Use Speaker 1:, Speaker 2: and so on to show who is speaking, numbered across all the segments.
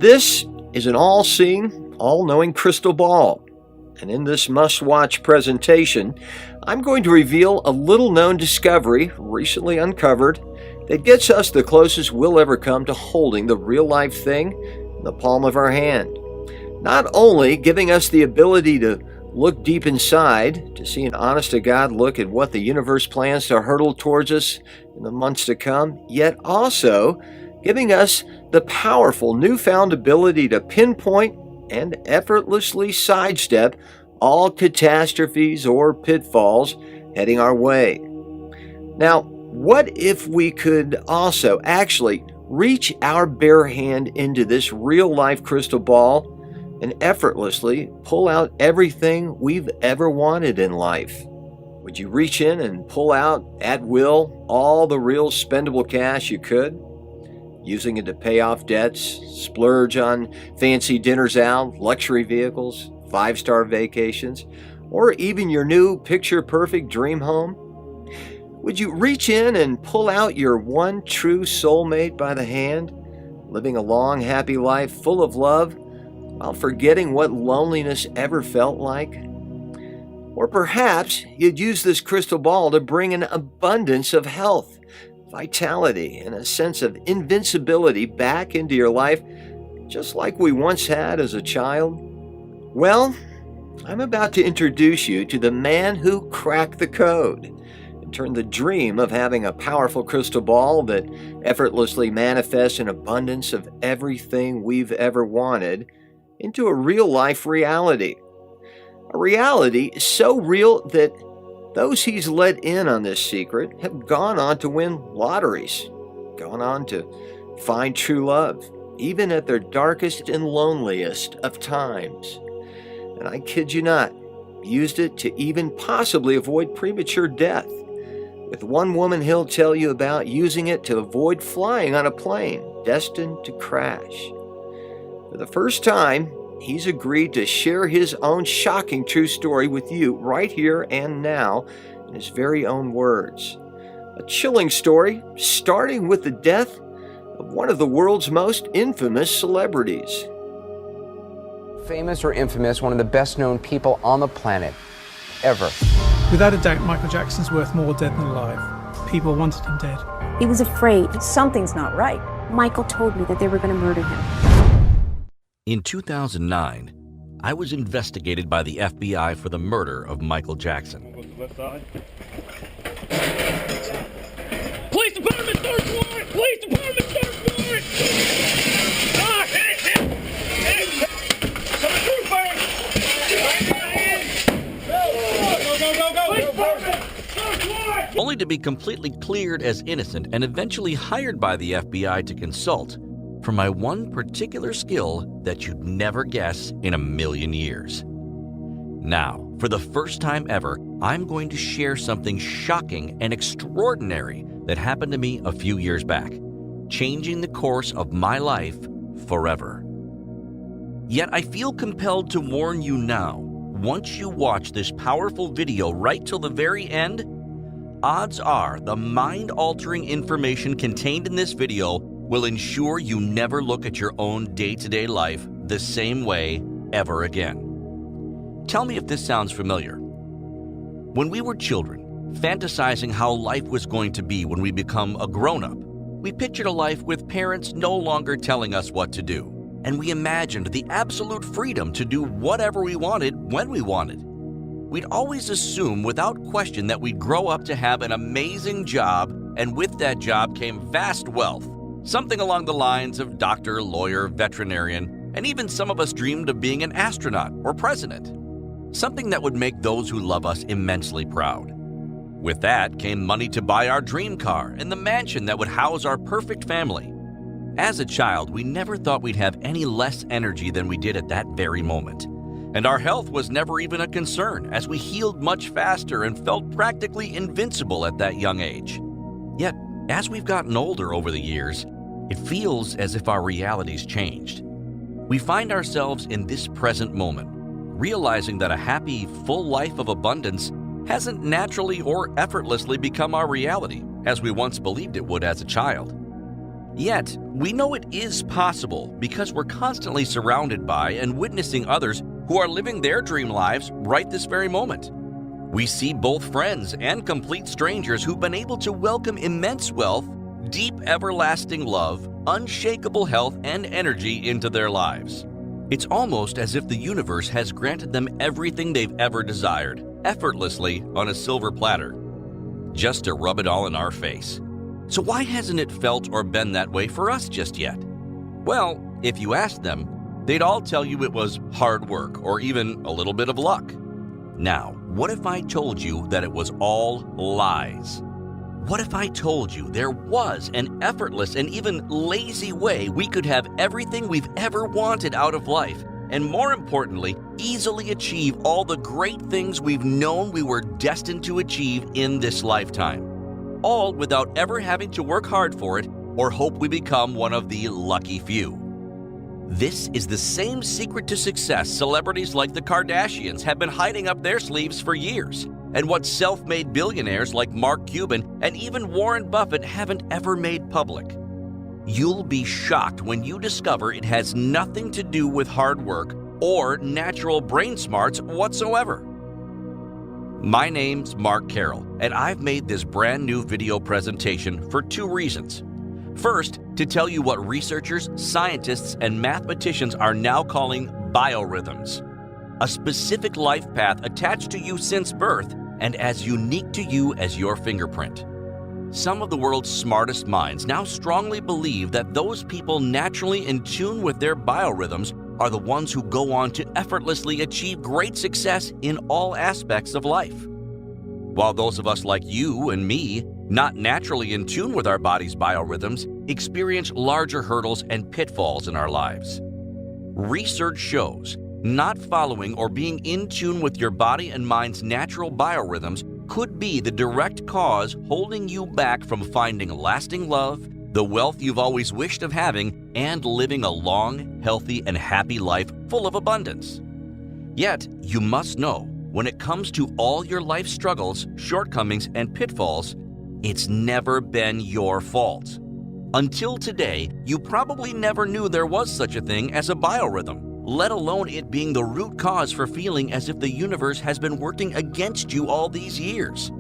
Speaker 1: This is an all-seeing, all-knowing crystal ball. And in this must-watch presentation, I'm going to reveal a little-known discovery recently uncovered that gets us the closest we'll ever come to holding the real-life thing in the palm of our hand. Not only giving us the ability to look deep inside, to see an honest-to-God look at what the universe plans to hurtle towards us in the months to come, yet also giving us the powerful newfound ability to pinpoint and effortlessly sidestep all catastrophes or pitfalls heading our way. Now, what if we could also actually reach our bare hand into this real-life crystal ball and effortlessly pull out everything we've ever wanted in life? Would you reach in and pull out, at will, all the real spendable cash you could? Using it to pay off debts, splurge on fancy dinners out, luxury vehicles, 5-star vacations, or even your new picture-perfect dream home? Would you reach in and pull out your one true soulmate by the hand, living a long, happy life full of love while forgetting what loneliness ever felt like? Or perhaps you'd use this crystal ball to bring an abundance of health, vitality, and a sense of invincibility back into your life, just like we once had as a child? Well, I'm about to introduce you to the man who cracked the code and turned the dream of having a powerful crystal ball that effortlessly manifests an abundance of everything we've ever wanted into a real-life reality. A reality so real that those he's let in on this secret have gone on to win lotteries, gone on to find true love, even at their darkest and loneliest of times. And I kid you not, used it to even possibly avoid premature death. With one woman he'll tell you about using it to avoid flying on a plane destined to crash. For the first time, he's agreed to share his own shocking true story with you right here and now in his very own words. A chilling story starting with the death of one of the world's most infamous celebrities.
Speaker 2: Famous or infamous, one of the best known people on the planet, ever.
Speaker 3: Without a doubt, Michael Jackson's worth more dead than alive. People wanted him dead.
Speaker 4: He was afraid. Something's not right. Michael told me that they were going to murder him.
Speaker 5: In 2009, I was investigated by the FBI for the murder of Michael Jackson.
Speaker 6: Police department, search warrant! Police department, search warrant! Ah, hey!
Speaker 5: Only to be completely cleared as innocent and eventually hired by the FBI to consult for my one particular skill that you'd never guess in a million years. Now, for the first time ever, I'm going to share something shocking and extraordinary that happened to me a few years back, changing the course of my life forever. Yet I feel compelled to warn you now, once you watch this powerful video right till the very end, odds are the mind-altering information contained in this video will ensure you never look at your own day-to-day life the same way ever again. Tell me if this sounds familiar. When we were children, fantasizing how life was going to be when we become a grown-up, we pictured a life with parents no longer telling us what to do, and we imagined the absolute freedom to do whatever we wanted when we wanted. We'd always assume without question that we'd grow up to have an amazing job, and with that job came vast wealth. Something along the lines of doctor, lawyer, veterinarian, and even some of us dreamed of being an astronaut or president. Something that would make those who love us immensely proud. With that came money to buy our dream car and the mansion that would house our perfect family. As a child, we never thought we'd have any less energy than we did at that very moment. And our health was never even a concern, as we healed much faster and felt practically invincible at that young age. Yet, as we've gotten older over the years, it feels as if our reality's changed. We find ourselves in this present moment, realizing that a happy, full life of abundance hasn't naturally or effortlessly become our reality, as we once believed it would as a child. Yet, We know it is possible because we're constantly surrounded by and witnessing others who are living their dream lives right this very moment. We see both friends and complete strangers who've been able to welcome immense wealth, deep everlasting love, unshakable health, and energy into their lives. It's almost as if the universe has granted them everything they've ever desired, effortlessly on a silver platter, just to rub it all in our face. So why hasn't it felt or been that way for us just yet? Well, if you asked them, they'd all tell you it was hard work or even a little bit of luck. Now, what if I told you that it was all lies? What if I told you there was an effortless and even lazy way we could have everything we've ever wanted out of life, and more importantly, easily achieve all the great things we've known we were destined to achieve in this lifetime, all without ever having to work hard for it or hope we become one of the lucky few? This is the same secret to success celebrities like the Kardashians have been hiding up their sleeves for years, and what self-made billionaires like Mark Cuban and even Warren Buffett haven't ever made public. You'll be shocked when you discover it has nothing to do with hard work or natural brain smarts whatsoever. My name's Mark Carroll, and I've made this brand new video presentation for two reasons. First, to tell you what researchers, scientists, and mathematicians are now calling biorhythms, a specific life path attached to you since birth and as unique to you as your fingerprint. Some of the world's smartest minds now strongly believe that those people naturally in tune with their biorhythms are the ones who go on to effortlessly achieve great success in all aspects of life. While those of us like you and me, not naturally in tune with our body's biorhythms, experience larger hurdles and pitfalls in our lives. Research shows not following or being in tune with your body and mind's natural biorhythms could be the direct cause holding you back from finding lasting love, the wealth you've always wished of having, and living a long, healthy, and happy life full of abundance. Yet, you must know, when it comes to all your life struggles, shortcomings, and pitfalls, it's never been your fault. Until today, you probably never knew there was such a thing as a biorhythm, let alone it being the root cause for feeling as if the universe has been working against you all these years.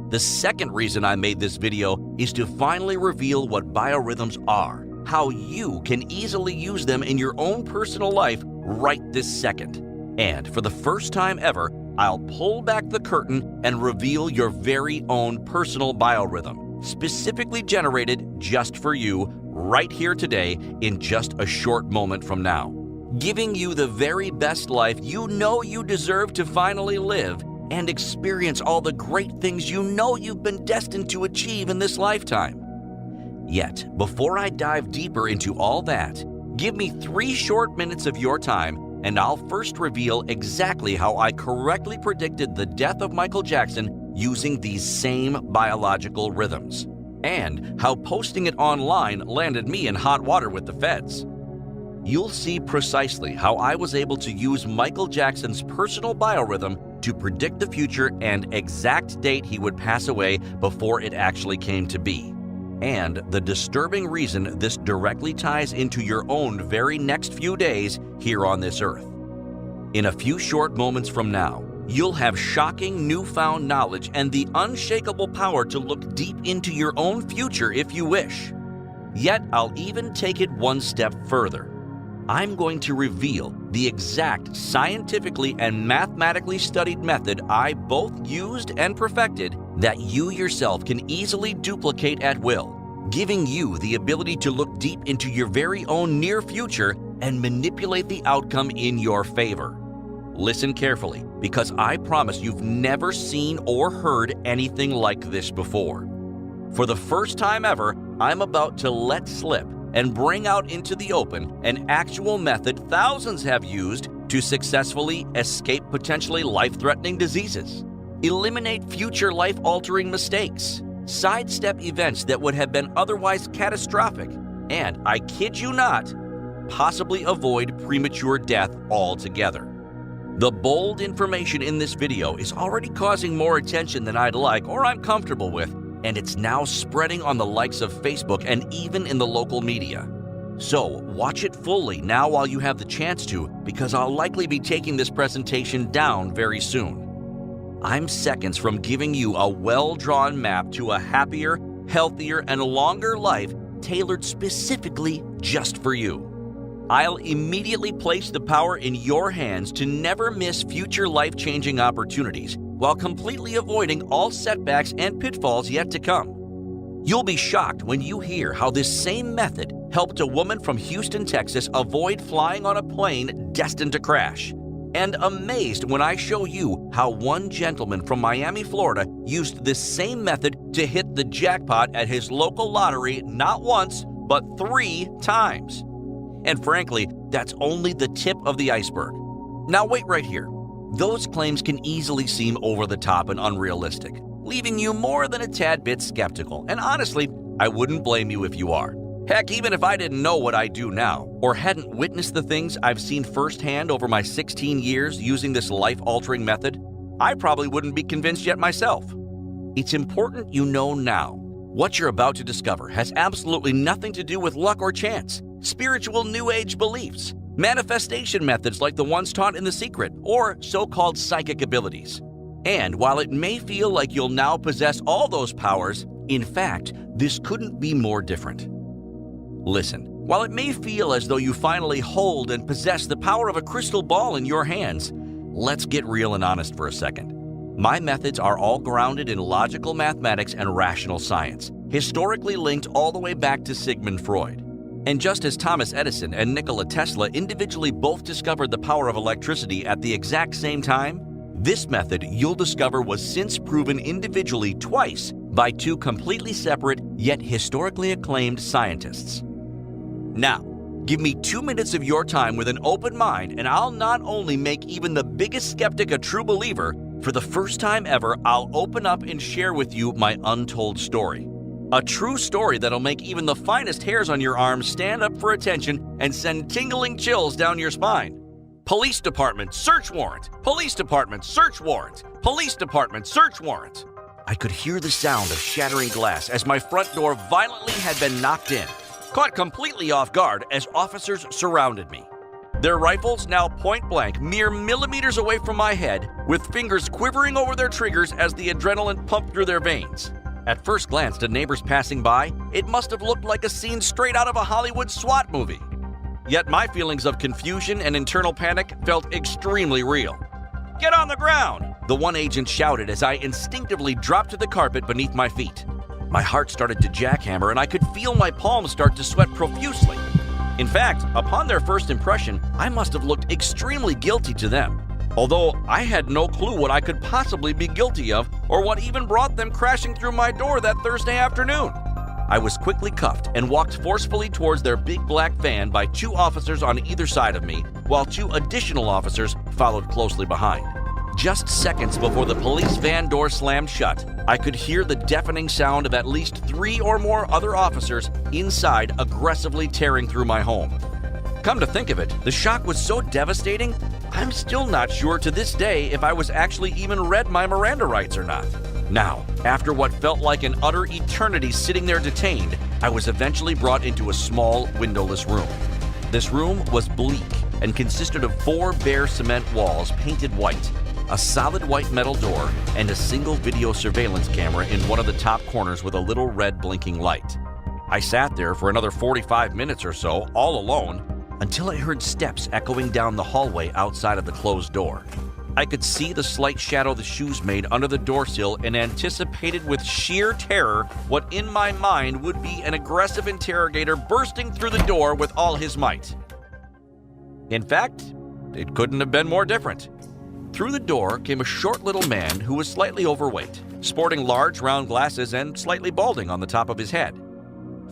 Speaker 5: The second reason I made this video is to finally reveal what biorhythms are, how you can easily use them in your own personal life right this second. And for the first time ever, I'll pull back the curtain and reveal your very own personal biorhythm, specifically generated just for you right here today in just a short moment from now, giving you the very best life you know you deserve to finally live and experience all the great things you know you've been destined to achieve in this lifetime. Yet, before I dive deeper into all that, give me 3 short minutes of your time and I'll first reveal exactly how I correctly predicted the death of Michael Jackson using these same biological rhythms, and how posting it online landed me in hot water with the feds. You'll see precisely how I was able to use Michael Jackson's personal biorhythm to predict the future and exact date he would pass away before it actually came to be, and the disturbing reason this directly ties into your own very next few days here on this earth. In a few short moments from now, you'll have shocking newfound knowledge and the unshakable power to look deep into your own future if you wish. Yet I'll even take it one step further. I'm going to reveal the exact scientifically and mathematically studied method I both used and perfected that you yourself can easily duplicate at will, giving you the ability to look deep into your very own near future and manipulate the outcome in your favor. Listen carefully, because I promise you've never seen or heard anything like this before. For the first time ever, I'm about to let slip and bring out into the open an actual method thousands have used to successfully escape potentially life-threatening diseases, eliminate future life-altering mistakes, sidestep events that would have been otherwise catastrophic, and, I kid you not, possibly avoid premature death altogether. The bold information in this video is already causing more attention than I'd like or I'm comfortable with, and it's now spreading on the likes of Facebook and even in the local media. So watch it fully now while you have the chance to, because I'll likely be taking this presentation down very soon. I'm seconds from giving you a well-drawn map to a happier, healthier, and longer life tailored specifically just for you. I'll immediately place the power in your hands to never miss future life-changing opportunities while completely avoiding all setbacks and pitfalls yet to come. You'll be shocked when you hear how this same method helped a woman from Houston, Texas avoid flying on a plane destined to crash, and amazed when I show you how one gentleman from Miami, Florida used this same method to hit the jackpot at his local lottery not once, but 3 times. And frankly, that's only the tip of the iceberg. Now wait right here. Those claims can easily seem over the top and unrealistic, leaving you more than a tad bit skeptical. And honestly, I wouldn't blame you if you are. Heck, even if I didn't know what I do now, or hadn't witnessed the things I've seen firsthand over my 16 years using this life-altering method, I probably wouldn't be convinced yet myself. It's important you know now. What you're about to discover has absolutely nothing to do with luck or chance, spiritual New Age beliefs, manifestation methods like the ones taught in The Secret, or so-called psychic abilities. And while it may feel like you'll now possess all those powers, in fact, this couldn't be more different. Listen, while it may feel as though you finally hold and possess the power of a crystal ball in your hands, let's get real and honest for a second. My methods are all grounded in logical mathematics and rational science, historically linked all the way back to Sigmund Freud. And just as Thomas Edison and Nikola Tesla individually both discovered the power of electricity at the exact same time, this method you'll discover was since proven individually twice by 2 completely separate yet historically acclaimed scientists. Now, give me 2 minutes of your time with an open mind, and I'll not only make even the biggest skeptic a true believer, for the first time ever, I'll open up and share with you my untold story. A true story that'll make even the finest hairs on your arms stand up for attention and send tingling chills down your spine. Police department, search warrant! Police department, search warrant! Police department, search warrant! I could hear the sound of shattering glass as my front door violently had been knocked in, caught completely off guard as officers surrounded me. Their rifles now point blank, mere millimeters away from my head, with fingers quivering over their triggers as the adrenaline pumped through their veins. At first glance to neighbors passing by, it must have looked like a scene straight out of a Hollywood SWAT movie. Yet my feelings of confusion and internal panic felt extremely real. "Get on the ground!" the one agent shouted as I instinctively dropped to the carpet beneath my feet. My heart started to jackhammer and I could feel my palms start to sweat profusely. In fact, upon their first impression, I must have looked extremely guilty to them, although I had no clue what I could possibly be guilty of or what even brought them crashing through my door that Thursday afternoon. I was quickly cuffed and walked forcefully towards their big black van by 2 officers on either side of me, while 2 additional officers followed closely behind. Just seconds before the police van door slammed shut, I could hear the deafening sound of at least 3 or more other officers inside aggressively tearing through my home. Come to think of it, the shock was so devastating, I'm still not sure to this day if I was actually even read my Miranda rights or not. Now, after what felt like an utter eternity sitting there detained, I was eventually brought into a small, windowless room. This room was bleak and consisted of 4 bare cement walls painted white, a solid white metal door, and a single video surveillance camera in one of the top corners with a little red blinking light. I sat there for another 45 minutes or so, all alone, until I heard steps echoing down the hallway outside of the closed door. I could see the slight shadow the shoes made under the door sill and anticipated with sheer terror what in my mind would be an aggressive interrogator bursting through the door with all his might. In fact, it couldn't have been more different. Through the door came a short little man who was slightly overweight, sporting large round glasses and slightly balding on the top of his head.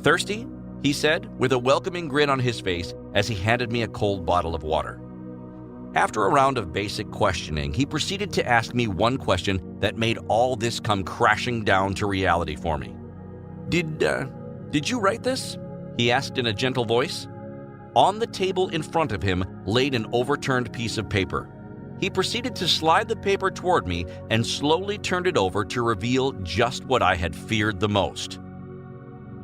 Speaker 5: "Thirsty?" he said, with a welcoming grin on his face as he handed me a cold bottle of water. After a round of basic questioning, he proceeded to ask me one question that made all this come crashing down to reality for me. Did you write this?" he asked in a gentle voice. On the table in front of him laid an overturned piece of paper. He proceeded to slide the paper toward me and slowly turned it over to reveal just what I had feared the most.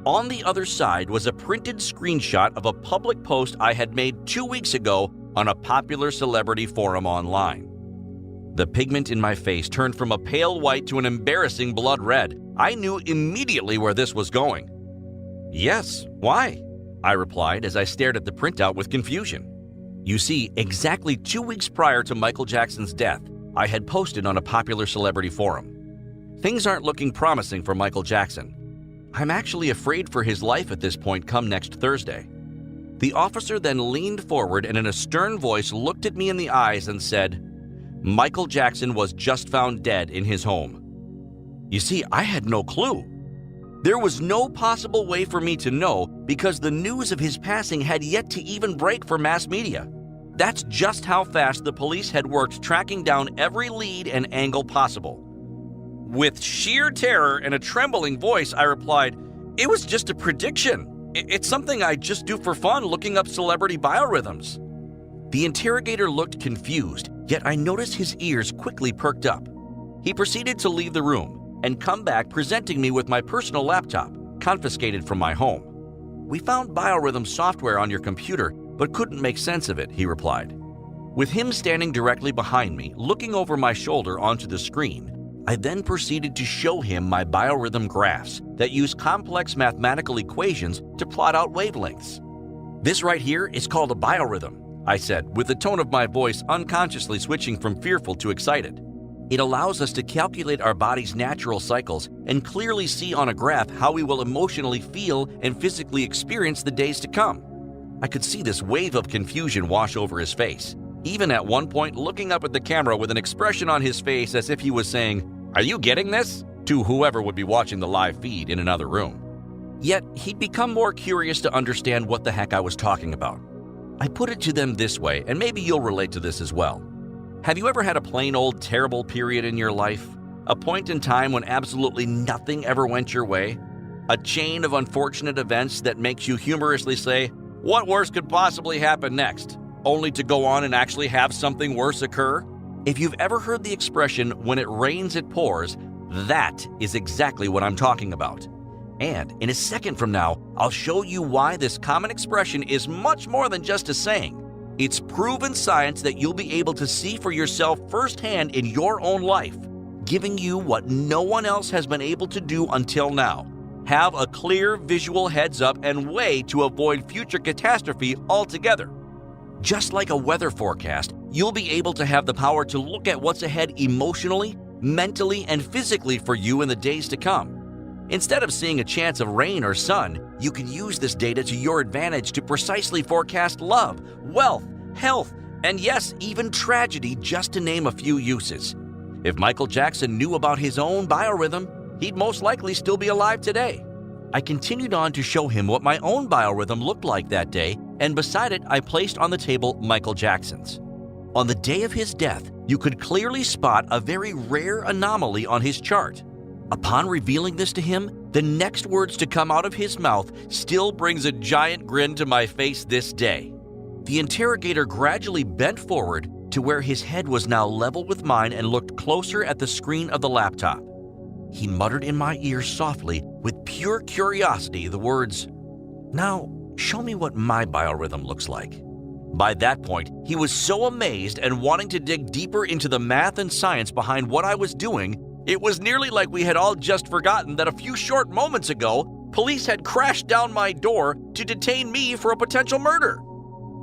Speaker 5: On the other side was a printed screenshot of a public post I had made 2 weeks ago on a popular celebrity forum online. The pigment in my face turned from a pale white to an embarrassing blood red. I knew immediately where this was going. "Yes, why?" I replied as I stared at the printout with confusion. You see, exactly 2 weeks prior to Michael Jackson's death, I had posted on a popular celebrity forum. Things aren't looking promising for Michael Jackson. I'm actually afraid for his life at this point come next Thursday. The officer then leaned forward and in a stern voice looked at me in the eyes and said, "Michael Jackson was just found dead in his home." You see, I had no clue. There was no possible way for me to know because the news of his passing had yet to even break for mass media. That's just how fast the police had worked tracking down every lead and angle possible. With sheer terror and a trembling voice, I replied, "It was just a prediction. It's something I just do for fun, looking up celebrity biorhythms." The interrogator looked confused, yet I noticed his ears quickly perked up. He proceeded to leave the room and come back presenting me with my personal laptop, confiscated from my home. "We found biorhythm software on your computer, but couldn't make sense of it," he replied. With him standing directly behind me, looking over my shoulder onto the screen, I then proceeded to show him my biorhythm graphs that use complex mathematical equations to plot out wavelengths. "This right here is called a biorhythm," I said, with the tone of my voice unconsciously switching from fearful to excited. "It allows us to calculate our body's natural cycles and clearly see on a graph how we will emotionally feel and physically experience the days to come." I could see this wave of confusion wash over his face, even at one point looking up at the camera with an expression on his face as if he was saying, "Are you getting this?" to whoever would be watching the live feed in another room. Yet, he'd become more curious to understand what the heck I was talking about. I put it to them this way, and maybe you'll relate to this as well. Have you ever had a plain old terrible period in your life? A point in time when absolutely nothing ever went your way? A chain of unfortunate events that makes you humorously say, "What worse could possibly happen next?" only to go on and actually have something worse occur? If you've ever heard the expression, "when it rains, it pours," that is exactly what I'm talking about. And in a second from now, I'll show you why this common expression is much more than just a saying. It's proven science that you'll be able to see for yourself firsthand in your own life, giving you what no one else has been able to do until now. Have a clear visual heads up and way to avoid future catastrophe altogether. Just like a weather forecast, you'll be able to have the power to look at what's ahead emotionally, mentally, and physically for you in the days to come. Instead of seeing a chance of rain or sun, you can use this data to your advantage to precisely forecast love, wealth, health, and yes, even tragedy, just to name a few uses. If Michael Jackson knew about his own biorhythm, he'd most likely still be alive today. I continued on to show him what my own biorhythm looked like that day, and beside it, I placed on the table Michael Jackson's. On the day of his death, you could clearly spot a very rare anomaly on his chart. Upon revealing this to him, the next words to come out of his mouth still brings a giant grin to my face this day. The interrogator gradually bent forward to where his head was now level with mine and looked closer at the screen of the laptop. He muttered in my ear softly, with pure curiosity, the words, "Now, show me what my biorhythm looks like." By that point, he was so amazed and wanting to dig deeper into the math and science behind what I was doing, it was nearly like we had all just forgotten that a few short moments ago, police had crashed down my door to detain me for a potential murder.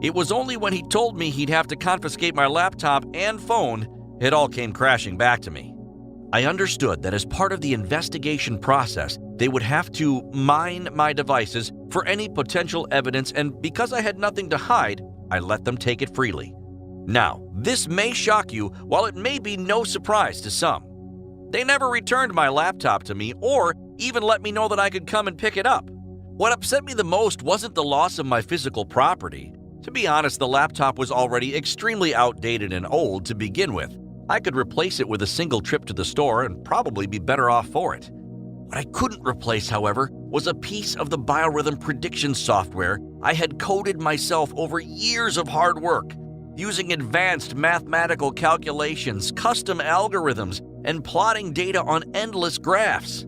Speaker 5: It was only when he told me he'd have to confiscate my laptop and phone, it all came crashing back to me. I understood that as part of the investigation process, they would have to mine my devices for any potential evidence, and because I had nothing to hide, I let them take it freely. Now, this may shock you, while it may be no surprise to some. They never returned my laptop to me or even let me know that I could come and pick it up. What upset me the most wasn't the loss of my physical property. To be honest, the laptop was already extremely outdated and old to begin with. I could replace it with a single trip to the store and probably be better off for it. What I couldn't replace, however, was a piece of the biorhythm prediction software I had coded myself over years of hard work. using advanced mathematical calculations, custom algorithms, and plotting data on endless graphs.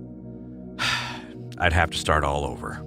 Speaker 5: I'd have to start all over.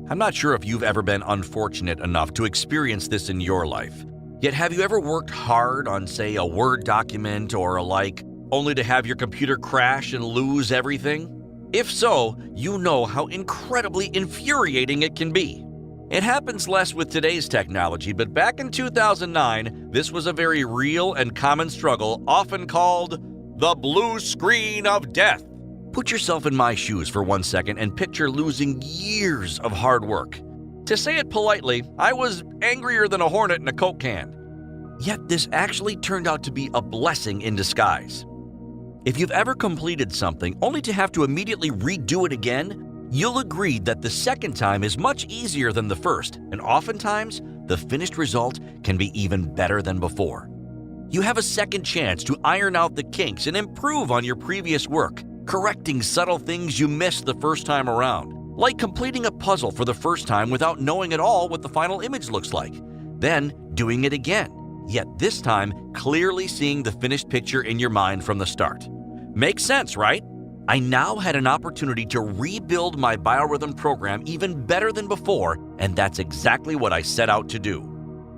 Speaker 5: I'm not sure if you've ever been unfortunate enough to experience this in your life. Yet have you ever worked hard on, say, a Word document or alike, only to have your computer crash and lose everything? If so, you know how incredibly infuriating it can be. It happens less with today's technology, but back in 2009, this was a very real and common struggle, often called the blue screen of death. Put yourself in my shoes for 1 second and picture losing years of hard work. To say it politely, I was angrier than a hornet in a Coke can. Yet this actually turned out to be a blessing in disguise. If you've ever completed something only to have to immediately redo it again, you'll agree that the second time is much easier than the first, and oftentimes, the finished result can be even better than before. You have a second chance to iron out the kinks and improve on your previous work, correcting subtle things you missed the first time around, like completing a puzzle for the first time without knowing at all what the final image looks like, then doing it again, yet this time clearly seeing the finished picture in your mind from the start. Makes sense, right? I now had an opportunity to rebuild my biorhythm program even better than before, and that's exactly what I set out to do.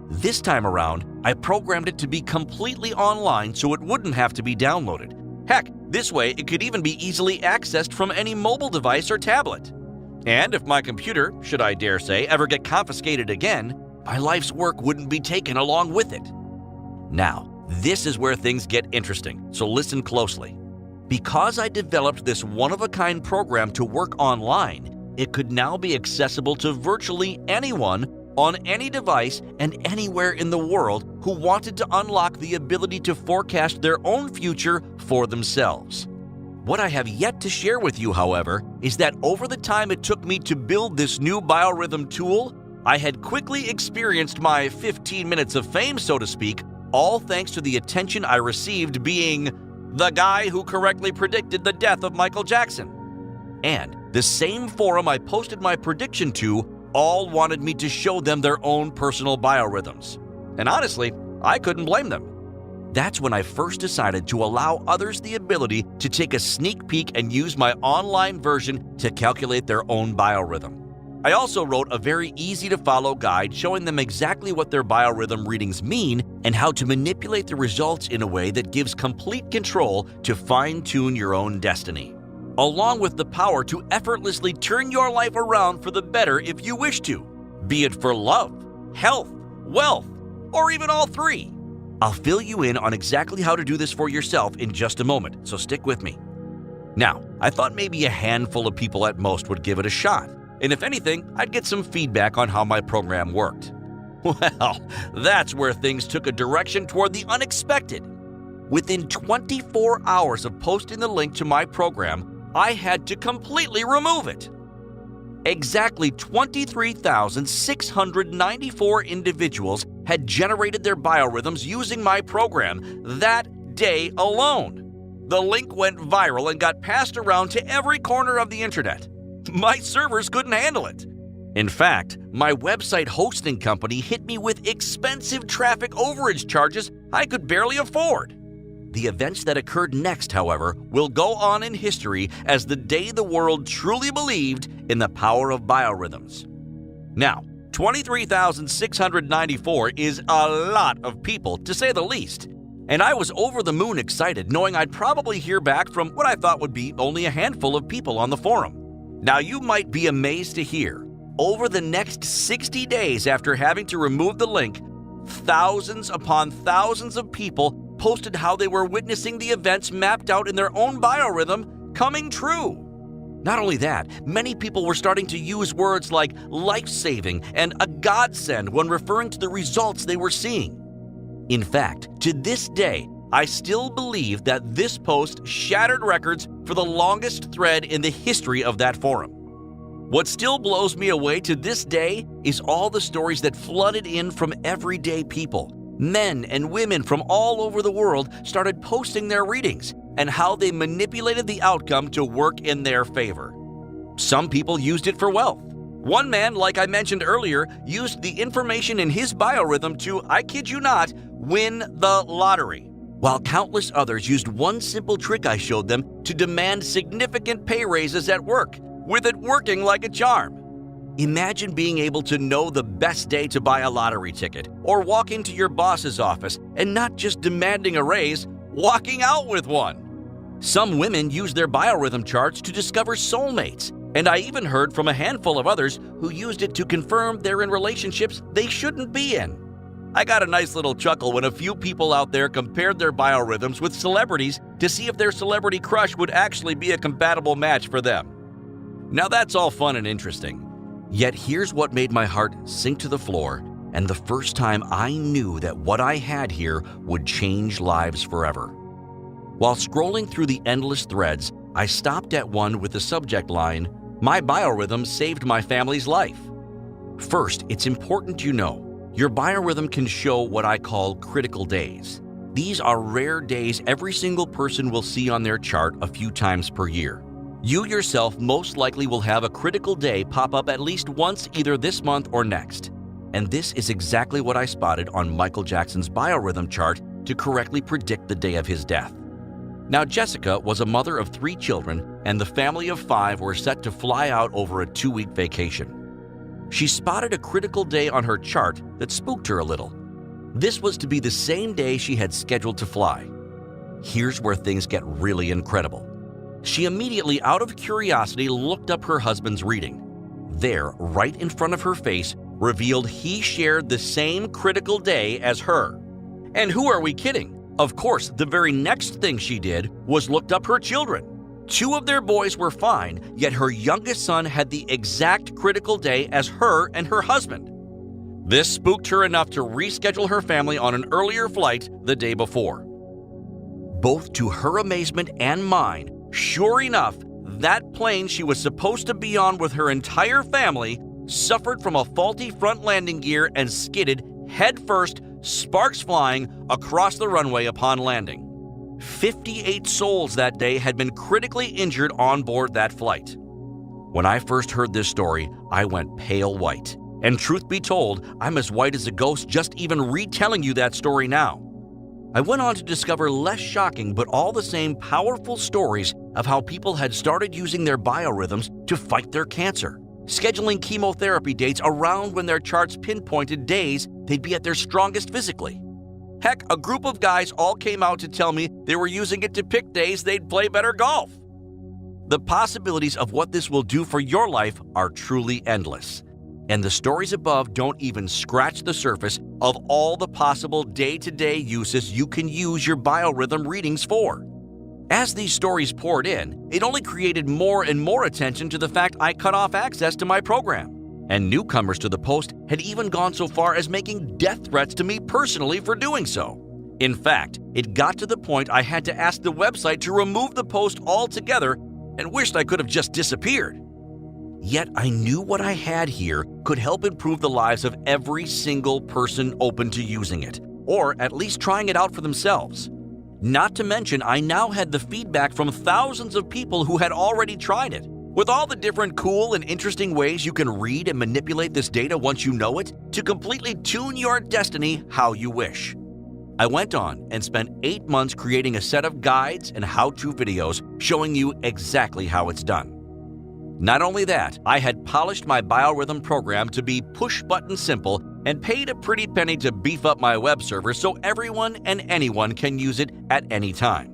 Speaker 5: This time around, I programmed it to be completely online so it wouldn't have to be downloaded. Heck, this way it could even be easily accessed from any mobile device or tablet. And if my computer, should I dare say, ever get confiscated again, my life's work wouldn't be taken along with it. Now, this is where things get interesting, so listen closely. Because I developed this one-of-a-kind program to work online, it could now be accessible to virtually anyone on any device and anywhere in the world who wanted to unlock the ability to forecast their own future for themselves. What I have yet to share with you, however, is that over the time it took me to build this new biorhythm tool, I had quickly experienced my 15 minutes of fame, so to speak, all thanks to the attention I received being the guy who correctly predicted the death of Michael Jackson. And the same forum I posted my prediction to all wanted me to show them their own personal biorhythms. And honestly, I couldn't blame them. That's when I first decided to allow others the ability to take a sneak peek and use my online version to calculate their own biorhythm. I also wrote a very easy-to-follow guide showing them exactly what their biorhythm readings mean and how to manipulate the results in a way that gives complete control to fine-tune your own destiny, along with the power to effortlessly turn your life around for the better if you wish to, be it for love, health, wealth, or even all three. I'll fill you in on exactly how to do this for yourself in just a moment, so stick with me. Now, I thought maybe a handful of people at most would give it a shot. And if anything, I'd get some feedback on how my program worked. Well, that's where things took a direction toward the unexpected. Within 24 hours of posting the link to my program, I had to completely remove it. Exactly 23,694 individuals had generated their biorhythms using my program that day alone. The link went viral and got passed around to every corner of the internet. My servers couldn't handle it. In fact, my website hosting company hit me with expensive traffic overage charges I could barely afford. The events that occurred next, however, will go on in history as the day the world truly believed in the power of biorhythms. Now, 23,694 is a lot of people, to say the least, and I was over the moon excited knowing I'd probably hear back from what I thought would be only a handful of people on the forum. Now, you might be amazed to hear, over the next 60 days after having to remove the link, thousands upon thousands of people posted how they were witnessing the events mapped out in their own biorhythm coming true. Not only that, many people were starting to use words like life-saving and a godsend when referring to the results they were seeing. In fact, to this day, I still believe that this post shattered records for the longest thread in the history of that forum. What still blows me away to this day is all the stories that flooded in from everyday people. Men and women from all over the world started posting their readings and how they manipulated the outcome to work in their favor. Some people used it for wealth. One man, like I mentioned earlier, used the information in his biorhythm to, I kid you not, win the lottery, while countless others used one simple trick I showed them to demand significant pay raises at work, with it working like a charm. Imagine being able to know the best day to buy a lottery ticket, or walk into your boss's office and not just demanding a raise, walking out with one. Some women use their biorhythm charts to discover soulmates, and I even heard from a handful of others who used it to confirm they're in relationships they shouldn't be in. I got a nice little chuckle when a few people out there compared their biorhythms with celebrities to see if their celebrity crush would actually be a compatible match for them. Now that's all fun and interesting. Yet here's what made my heart sink to the floor, and the first time I knew that what I had here would change lives forever. While scrolling through the endless threads, I stopped at one with the subject line, "My biorhythm saved my family's life." First, it's important you know, your biorhythm can show what I call critical days. These are rare days every single person will see on their chart a few times per year. You yourself most likely will have a critical day pop up at least once either this month or next. And this is exactly what I spotted on Michael Jackson's biorhythm chart to correctly predict the day of his death. Now, Jessica was a mother of 3 children, and the family of 5 were set to fly out over a 2-week vacation. She spotted a critical day on her chart that spooked her a little. This was to be the same day she had scheduled to fly. Here's where things get really incredible. She immediately, out of curiosity, looked up her husband's reading. There, right in front of her face, revealed he shared the same critical day as her. And who are we kidding? Of course, the very next thing she did was looked up her children. 2 of their boys were fine, yet her youngest son had the exact critical day as her and her husband. This spooked her enough to reschedule her family on an earlier flight the day before. Both to her amazement and mine, sure enough, that plane she was supposed to be on with her entire family suffered from a faulty front landing gear and skidded headfirst, sparks flying, across the runway upon landing. 58 souls that day had been critically injured on board that flight. When I first heard this story, I went pale white. And truth be told, I'm as white as a ghost just even retelling you that story now. I went on to discover less shocking but all the same powerful stories of how people had started using their biorhythms to fight their cancer, scheduling chemotherapy dates around when their charts pinpointed days they'd be at their strongest physically. Heck, a group of guys all came out to tell me they were using it to pick days they'd play better golf. The possibilities of what this will do for your life are truly endless. And the stories above don't even scratch the surface of all the possible day-to-day uses you can use your biorhythm readings for. As these stories poured in, it only created more and more attention to the fact I cut off access to my program. And newcomers to the post had even gone so far as making death threats to me personally for doing so. In fact, it got to the point I had to ask the website to remove the post altogether and wished I could have just disappeared. Yet I knew what I had here could help improve the lives of every single person open to using it, or at least trying it out for themselves. Not to mention, I now had the feedback from thousands of people who had already tried it, with all the different cool and interesting ways you can read and manipulate this data once you know it to completely tune your destiny how you wish. I went on and spent 8 months creating a set of guides and how-to videos showing you exactly how it's done. Not only that, I had polished my biorhythm program to be push-button simple and paid a pretty penny to beef up my web server so everyone and anyone can use it at any time.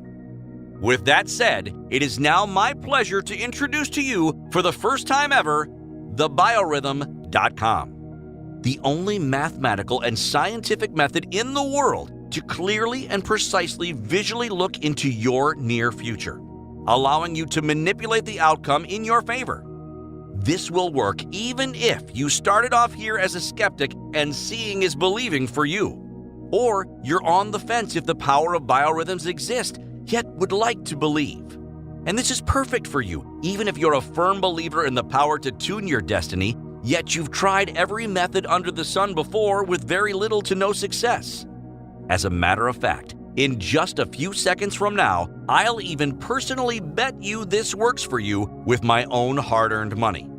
Speaker 5: With that said, it is now my pleasure to introduce to you, for the first time ever, thebiorhythm.com. The only mathematical and scientific method in the world to clearly and precisely visually look into your near future, allowing you to manipulate the outcome in your favor. This will work even if you started off here as a skeptic and seeing is believing for you. Or you're on the fence if the power of biorhythms exists, yet would like to believe. And this is perfect for you, even if you're a firm believer in the power to tune your destiny, yet you've tried every method under the sun before with very little to no success. As a matter of fact, in just a few seconds from now, I'll even personally bet you this works for you with my own hard-earned money.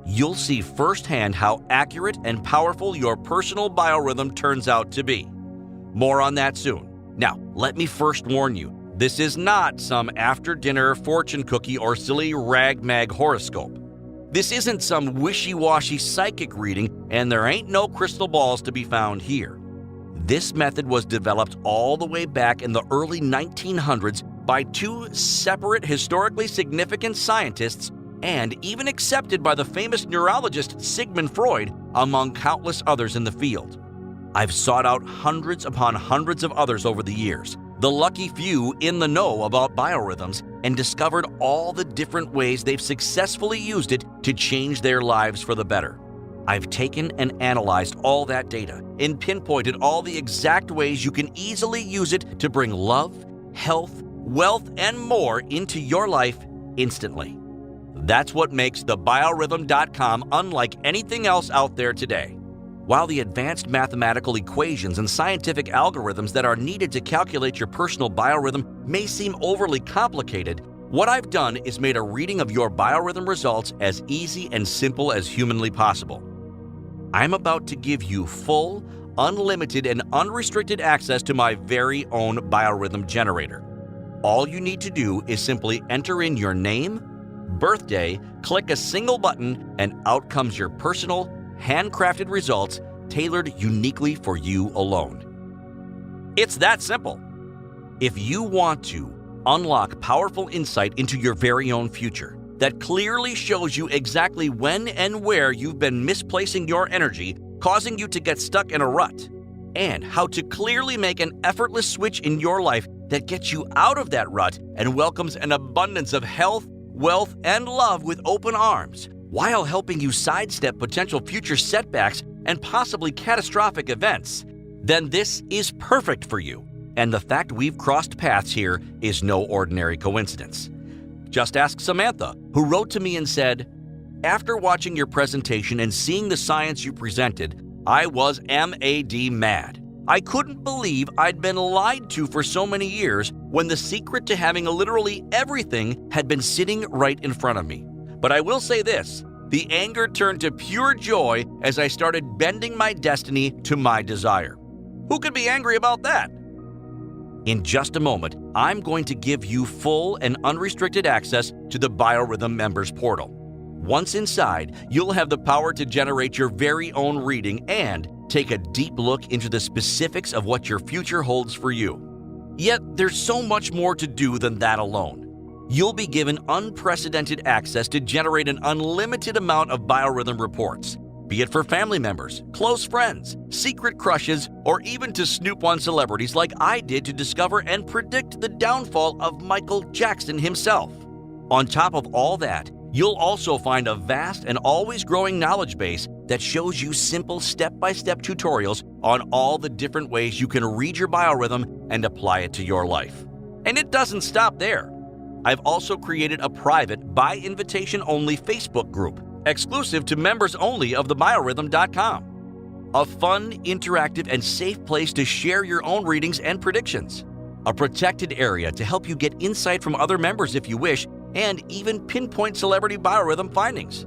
Speaker 5: You'll see firsthand how accurate and powerful your personal biorhythm turns out to be. More on that soon. Now, let me first warn you, this is not some after-dinner fortune cookie or silly rag-mag horoscope. This isn't some wishy-washy psychic reading, and there ain't no crystal balls to be found here. This method was developed all the way back in the early 1900s by two separate historically significant scientists and even accepted by the famous neurologist Sigmund Freud, among countless others in the field. I've sought out hundreds upon hundreds of others over the years, the lucky few in the know about biorhythms, and discovered all the different ways they've successfully used it to change their lives for the better. I've taken and analyzed all that data and pinpointed all the exact ways you can easily use it to bring love, health, wealth, and more into your life instantly. That's what makes the biorhythm.com unlike anything else out there today. While the advanced mathematical equations and scientific algorithms that are needed to calculate your personal biorhythm may seem overly complicated, what I've done is made a reading of your biorhythm results as easy and simple as humanly possible. I'm about to give you full, unlimited, and unrestricted access to my very own biorhythm generator. All you need to do is simply enter in your name, birthday, click a single button, and out comes your personal, handcrafted results tailored uniquely for you alone. It's that simple. If you want to unlock powerful insight into your very own future that clearly shows you exactly when and where you've been misplacing your energy, causing you to get stuck in a rut, and how to clearly make an effortless switch in your life that gets you out of that rut and welcomes an abundance of health, wealth, and love with open arms, while helping you sidestep potential future setbacks and possibly catastrophic events, then this is perfect for you. And the fact we've crossed paths here is no ordinary coincidence. Just ask Samantha, who wrote to me and said, "After watching your presentation and seeing the science you presented, I was mad. I couldn't believe I'd been lied to for so many years when the secret to having literally everything had been sitting right in front of me. But I will say this, the anger turned to pure joy as I started bending my destiny to my desire." Who could be angry about that? In just a moment, I'm going to give you full and unrestricted access to the Biorhythm Members Portal. Once inside, you'll have the power to generate your very own reading and take a deep look into the specifics of what your future holds for you. Yet, there's so much more to do than that alone. You'll be given unprecedented access to generate an unlimited amount of biorhythm reports, be it for family members, close friends, secret crushes, or even to snoop on celebrities like I did to discover and predict the downfall of Michael Jackson himself. On top of all that, you'll also find a vast and always growing knowledge base that shows you simple step-by-step tutorials on all the different ways you can read your biorhythm and apply it to your life. And it doesn't stop there. I've also created a private, by invitation only Facebook group, exclusive to members only of the biorhythm.com. A fun, interactive, and safe place to share your own readings and predictions. A protected area to help you get insight from other members if you wish, and even pinpoint celebrity biorhythm findings.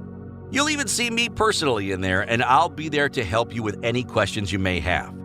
Speaker 5: You'll even see me personally in there, and I'll be there to help you with any questions you may have.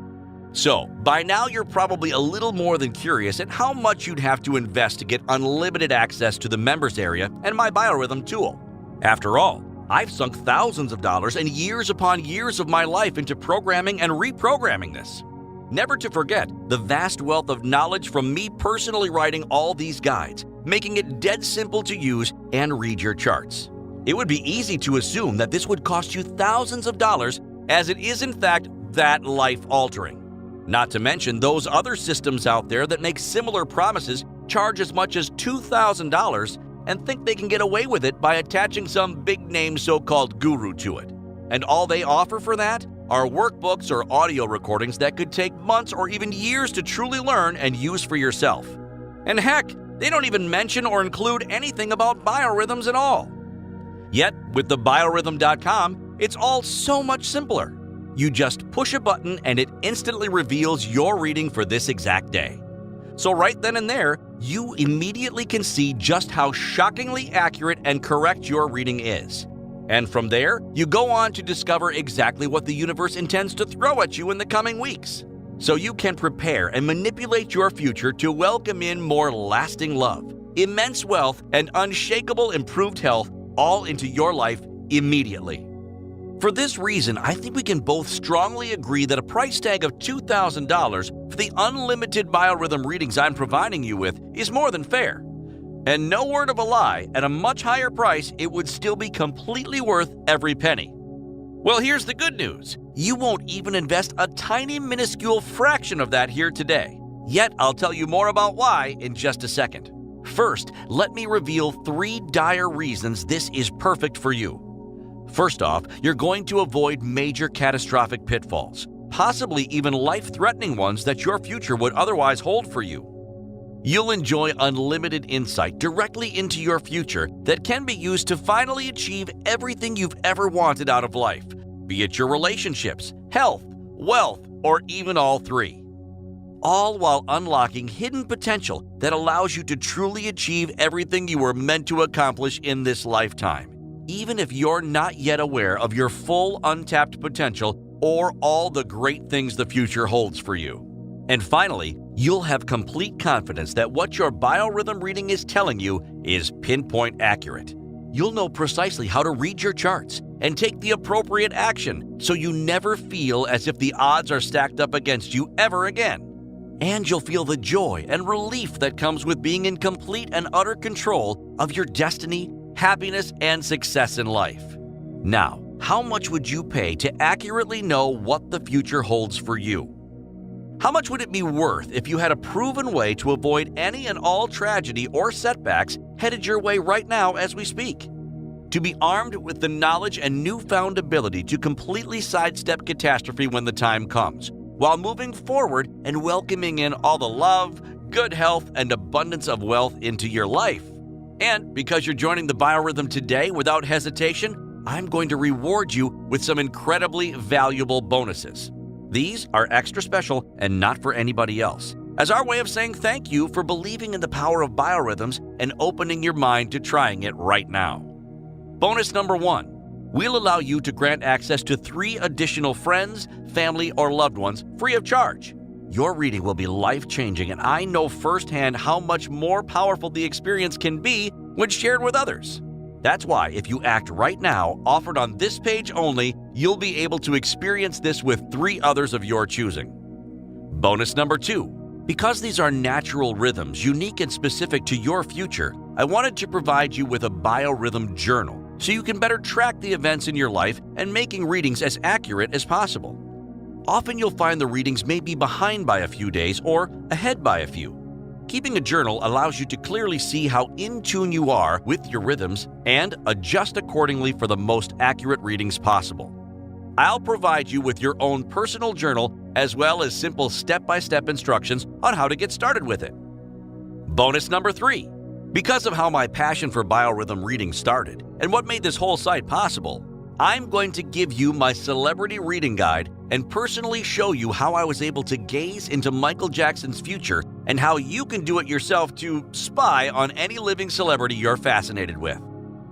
Speaker 5: So, by now you're probably a little more than curious at how much you'd have to invest to get unlimited access to the members area and my biorhythm tool. After all, I've sunk thousands of dollars and years upon years of my life into programming and reprogramming this. Never to forget the vast wealth of knowledge from me personally writing all these guides, making it dead simple to use and read your charts. It would be easy to assume that this would cost you thousands of dollars, as it is in fact that life-altering. Not to mention those other systems out there that make similar promises, charge as much as $2,000, and think they can get away with it by attaching some big-name so-called guru to it. And all they offer for that are workbooks or audio recordings that could take months or even years to truly learn and use for yourself. And heck, they don't even mention or include anything about biorhythms at all. Yet, with the biorhythm.com, it's all so much simpler. You just push a button and it instantly reveals your reading for this exact day. So right then and there, you immediately can see just how shockingly accurate and correct your reading is. And from there, you go on to discover exactly what the universe intends to throw at you in the coming weeks. so you can prepare and manipulate your future to welcome in more lasting love, immense wealth, and unshakable improved health all into your life immediately. For this reason, I think we can both strongly agree that a price tag of $2,000 for the unlimited biorhythm readings I'm providing you with is more than fair. And no word of a lie, at a much higher price, it would still be completely worth every penny. Well, here's the good news. You won't even invest a tiny minuscule fraction of that here today. Yet, I'll tell you more about why in just a second. First, let me reveal 3 dire reasons this is perfect for you. First off, you're going to avoid major catastrophic pitfalls, possibly even life-threatening ones that your future would otherwise hold for you. You'll enjoy unlimited insight directly into your future that can be used to finally achieve everything you've ever wanted out of life, be it your relationships, health, wealth, or even all 3. All while unlocking hidden potential that allows you to truly achieve everything you were meant to accomplish in this lifetime, even if you're not yet aware of your full untapped potential or all the great things the future holds for you. And finally, you'll have complete confidence that what your biorhythm reading is telling you is pinpoint accurate. You'll know precisely how to read your charts and take the appropriate action so you never feel as if the odds are stacked up against you ever again. And you'll feel the joy and relief that comes with being in complete and utter control of your destiny, happiness, and success in life. Now, how much would you pay to accurately know what the future holds for you? How much would it be worth if you had a proven way to avoid any and all tragedy or setbacks headed your way right now as we speak? To be armed with the knowledge and newfound ability to completely sidestep catastrophe when the time comes, while moving forward and welcoming in all the love, good health, and abundance of wealth into your life. And because you're joining the biorhythm today without hesitation, I'm going to reward you with some incredibly valuable bonuses. These are extra special and not for anybody else, as our way of saying thank you for believing in the power of biorhythms and opening your mind to trying it right now. Bonus number 1. We'll allow you to grant access to 3 additional friends, family, or loved ones free of charge. Your reading will be life-changing, and I know firsthand how much more powerful the experience can be when shared with others. That's why, if you act right now, offered on this page only, you'll be able to experience this with 3 others of your choosing. Bonus number 2. Because these are natural rhythms, unique and specific to your future, I wanted to provide you with a biorhythm journal so you can better track the events in your life and making readings as accurate as possible. Often you'll find the readings may be behind by a few days or ahead by a few. Keeping a journal allows you to clearly see how in tune you are with your rhythms and adjust accordingly for the most accurate readings possible. I'll provide you with your own personal journal as well as simple step-by-step instructions on how to get started with it. Bonus number 3. Because of how my passion for biorhythm reading started and what made this whole site possible, I'm going to give you my celebrity reading guide and personally show you how I was able to gaze into Michael Jackson's future and how you can do it yourself to spy on any living celebrity you're fascinated with.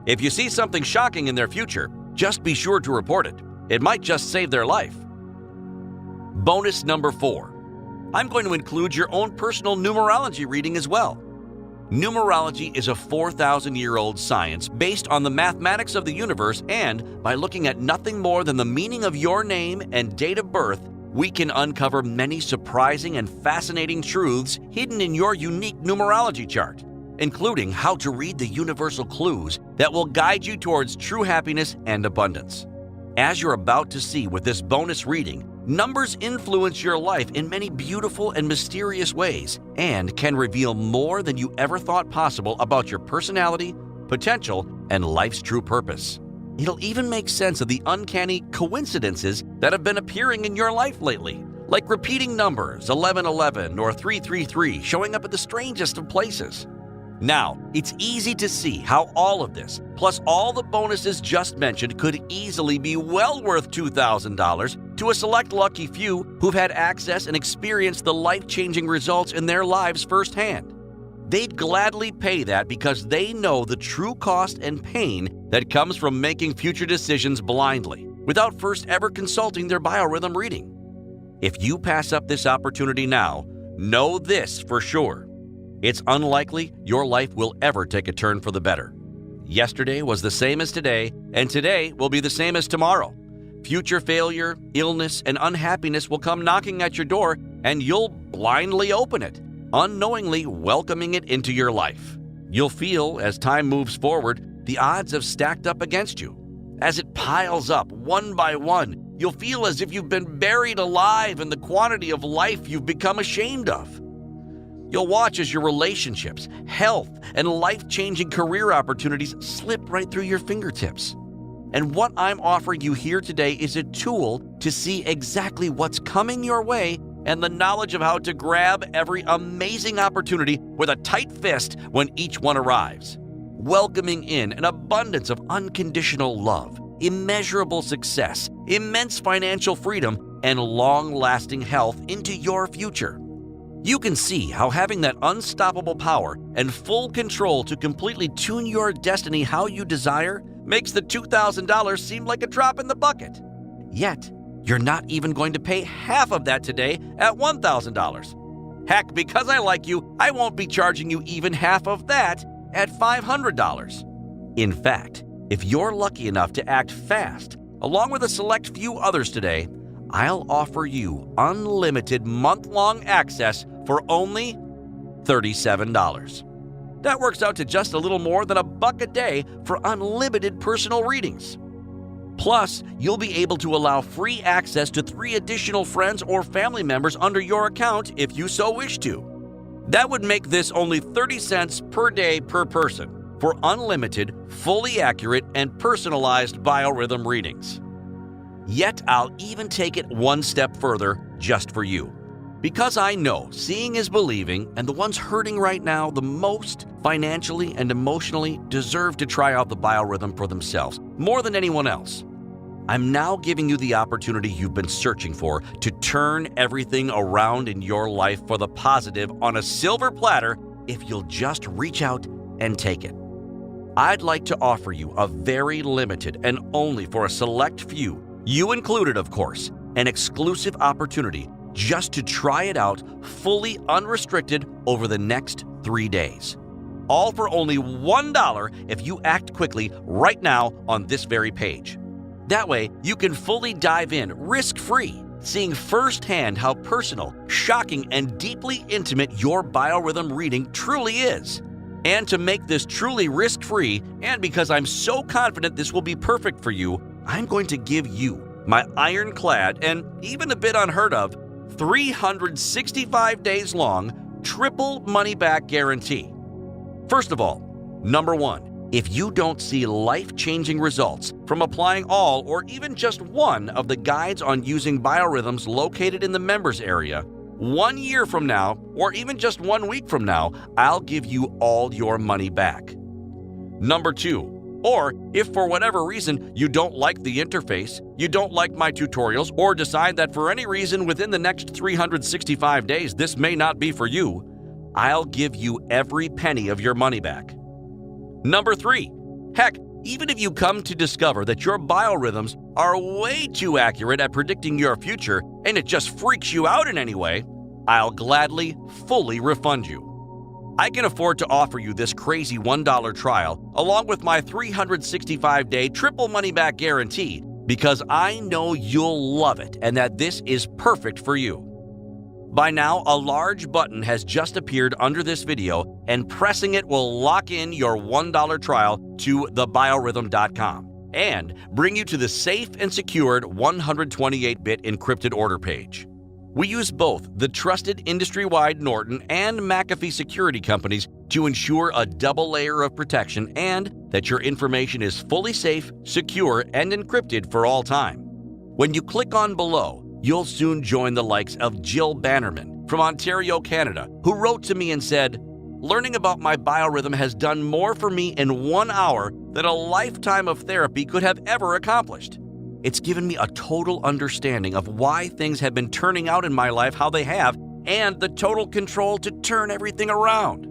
Speaker 5: If you see something shocking in their future, just be sure to report it. It might just save their life. Bonus number 4. I'm going to include your own personal numerology reading as well. Numerology is a 4,000-year-old science based on the mathematics of the universe, and by looking at nothing more than the meaning of your name and date of birth, we can uncover many surprising and fascinating truths hidden in your unique numerology chart, including how to read the universal clues that will guide you towards true happiness and abundance. As you're about to see with this bonus reading, numbers influence your life in many beautiful and mysterious ways and can reveal more than you ever thought possible about your personality, potential, and life's true purpose. It'll even make sense of the uncanny coincidences that have been appearing in your life lately, like repeating numbers 1111 or 333 showing up at the strangest of places. Now, it's easy to see how all of this, plus all the bonuses just mentioned, could easily be well worth $2,000 to a select lucky few who've had access and experienced the life-changing results in their lives firsthand. They'd gladly pay that because they know the true cost and pain that comes from making future decisions blindly, without first ever consulting their biorhythm reading. If you pass up this opportunity now, know this for sure. It's unlikely your life will ever take a turn for the better. Yesterday was the same as today, and today will be the same as tomorrow. Future failure, illness, and unhappiness will come knocking at your door, and you'll blindly open it, unknowingly welcoming it into your life. You'll feel, as time moves forward, the odds have stacked up against you. As it piles up one by one, you'll feel as if you've been buried alive in the quantity of life you've become ashamed of. You'll watch as your relationships, health, and life-changing career opportunities slip right through your fingertips. And what I'm offering you here today is a tool to see exactly what's coming your way and the knowledge of how to grab every amazing opportunity with a tight fist when each one arrives, welcoming in an abundance of unconditional love, immeasurable success, immense financial freedom, and long-lasting health into your future. You can see how having that unstoppable power and full control to completely tune your destiny how you desire makes the $2,000 seem like a drop in the bucket. Yet, you're not even going to pay half of that today at $1,000. Heck, because I like you, I won't be charging you even half of that at $500. In fact, if you're lucky enough to act fast, along with a select few others today, I'll offer you unlimited month-long access for only $37. That works out to just a little more than $1 a day for unlimited personal readings. Plus, you'll be able to allow free access to 3 additional friends or family members under your account if you so wish to. That would make this only 30 cents per day per person for unlimited, fully accurate, and personalized biorhythm readings. Yet I'll even take it one step further just for you. Because I know seeing is believing, and the ones hurting right now the most financially and emotionally deserve to try out the biorhythm for themselves more than anyone else. I'm now giving you the opportunity you've been searching for to turn everything around in your life for the positive on a silver platter if you'll just reach out and take it. I'd like to offer you a very limited and only for a select few, you included of course, an exclusive opportunity just to try it out fully unrestricted over the next 3 days. All for only $1 if you act quickly right now on this very page. That way, you can fully dive in risk-free, seeing firsthand how personal, shocking, and deeply intimate your biorhythm reading truly is. And to make this truly risk-free, and because I'm so confident this will be perfect for you, I'm going to give you my ironclad and even a bit unheard of 365 days long triple money-back guarantee. First of all, number 1, if you don't see life-changing results from applying all or even just one of the guides on using biorhythms located in the members area, 1 year from now, or even just 1 week from now, I'll give you all your money back. Number 2, or if for whatever reason you don't like the interface, you don't like my tutorials, or decide that for any reason within the next 365 days this may not be for you, I'll give you every penny of your money back. Number 3, heck, even if you come to discover that your biorhythms are way too accurate at predicting your future and it just freaks you out in any way, I'll gladly, fully refund you. I can afford to offer you this crazy $1 trial along with my 365-day triple money-back guarantee because I know you'll love it and that this is perfect for you. By now, a large button has just appeared under this video, and pressing it will lock in your $1 trial to thebiorhythm.com and bring you to the safe and secured 128-bit encrypted order page. We use both the trusted industry-wide Norton and McAfee security companies to ensure a double layer of protection and that your information is fully safe, secure, and encrypted for all time. When you click on below, you'll soon join the likes of Jill Bannerman from Ontario, Canada, who wrote to me and said, "Learning about my biorhythm has done more for me in 1 hour than a lifetime of therapy could have ever accomplished. It's given me a total understanding of why things have been turning out in my life how they have and the total control to turn everything around."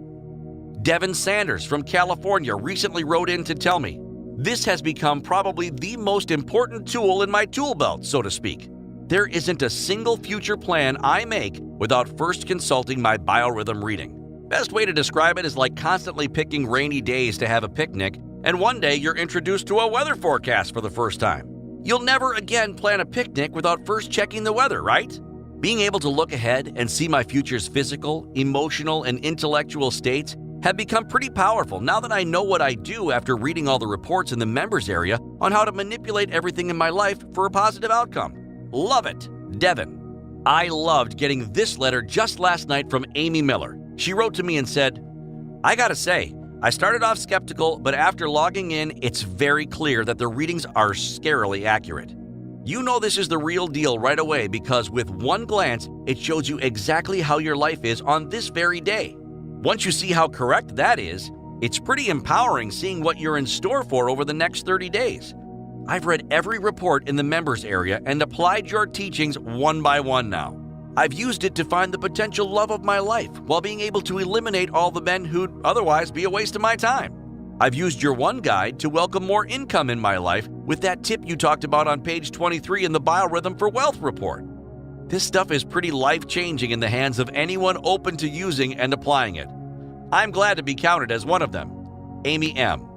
Speaker 5: Devin Sanders from California recently wrote in to tell me, "This has become probably the most important tool in my tool belt, so to speak. There isn't a single future plan I make without first consulting my biorhythm reading. Best way to describe it is like constantly picking rainy days to have a picnic, and one day you're introduced to a weather forecast for the first time. You'll never again plan a picnic without first checking the weather, right? Being able to look ahead and see my future's physical, emotional, and intellectual states have become pretty powerful now that I know what I do after reading all the reports in the members area on how to manipulate everything in my life for a positive outcome. Love it, Devin. I loved getting this letter just last night from Amy Miller. She wrote to me and said, I gotta say, I started off skeptical, but after logging in, it's very clear that the readings are scarily accurate. You know this is the real deal right away because with one glance, it shows you exactly how your life is on this very day. Once you see how correct that is, it's pretty empowering seeing what you're in store for over the next 30 days. I've read every report in the members area and applied your teachings one by one now. I've used it to find the potential love of my life while being able to eliminate all the men who'd otherwise be a waste of my time. I've used your one guide to welcome more income in my life with that tip you talked about on page 23 in the Biorhythm for Wealth report. This stuff is pretty life-changing in the hands of anyone open to using and applying it. I'm glad to be counted as one of them. Amy M.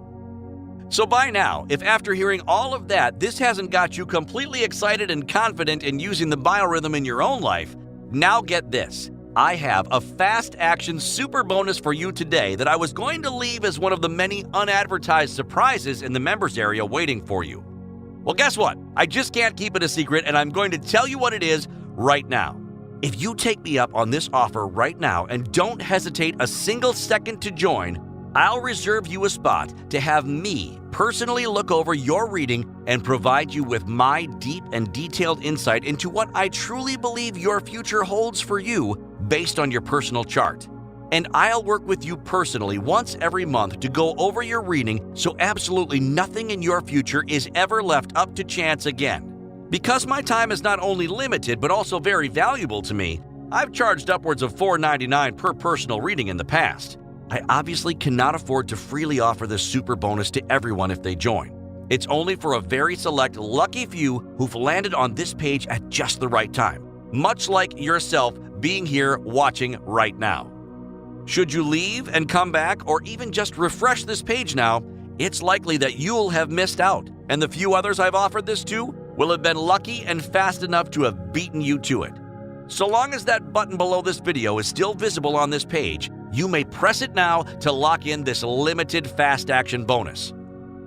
Speaker 5: So by now, if after hearing all of that, this hasn't got you completely excited and confident in using the biorhythm in your own life, now get this. I have a fast action super bonus for you today that I was going to leave as one of the many unadvertised surprises in the members area waiting for you. Well, guess what? I just can't keep it a secret, and I'm going to tell you what it is right now. If you take me up on this offer right now and don't hesitate a single second to join, I'll reserve you a spot to have me personally look over your reading and provide you with my deep and detailed insight into what I truly believe your future holds for you based on your personal chart. And I'll work with you personally once every month to go over your reading so absolutely nothing in your future is ever left up to chance again. Because my time is not only limited but also very valuable to me, I've charged upwards of $4.99 per personal reading in the past. I obviously cannot afford to freely offer this super bonus to everyone if they join. It's only for a very select lucky few who've landed on this page at just the right time, much like yourself being here watching right now. Should you leave and come back or even just refresh this page now, it's likely that you'll have missed out, and the few others I've offered this to will have been lucky and fast enough to have beaten you to it. So long as that button below this video is still visible on this page, you may press it now to lock in this limited fast action bonus.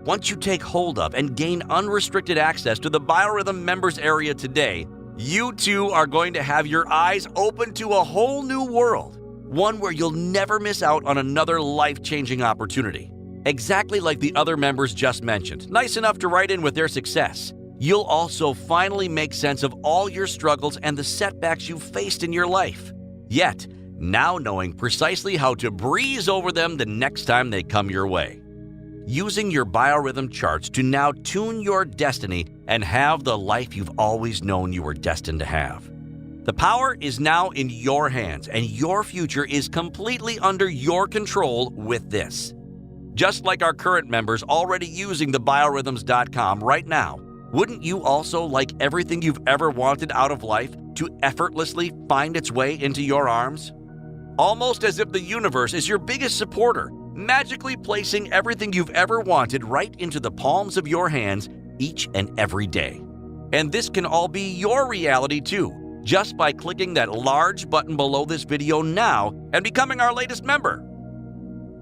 Speaker 5: Once you take hold of and gain unrestricted access to the Biorhythm members area today, you too are going to have your eyes open to a whole new world, one where you'll never miss out on another life-changing opportunity. Exactly like the other members just mentioned, nice enough to write in with their success. You'll also finally make sense of all your struggles and the setbacks you've faced in your life. Yet, now knowing precisely how to breeze over them the next time they come your way. Using your biorhythm charts to now tune your destiny and have the life you've always known you were destined to have. The power is now in your hands, and your future is completely under your control with this. Just like our current members already using the biorhythms.com right now, wouldn't you also like everything you've ever wanted out of life to effortlessly find its way into your arms? Almost as if the universe is your biggest supporter, magically placing everything you've ever wanted right into the palms of your hands each and every day. And this can all be your reality too, just by clicking that large button below this video now and becoming our latest member.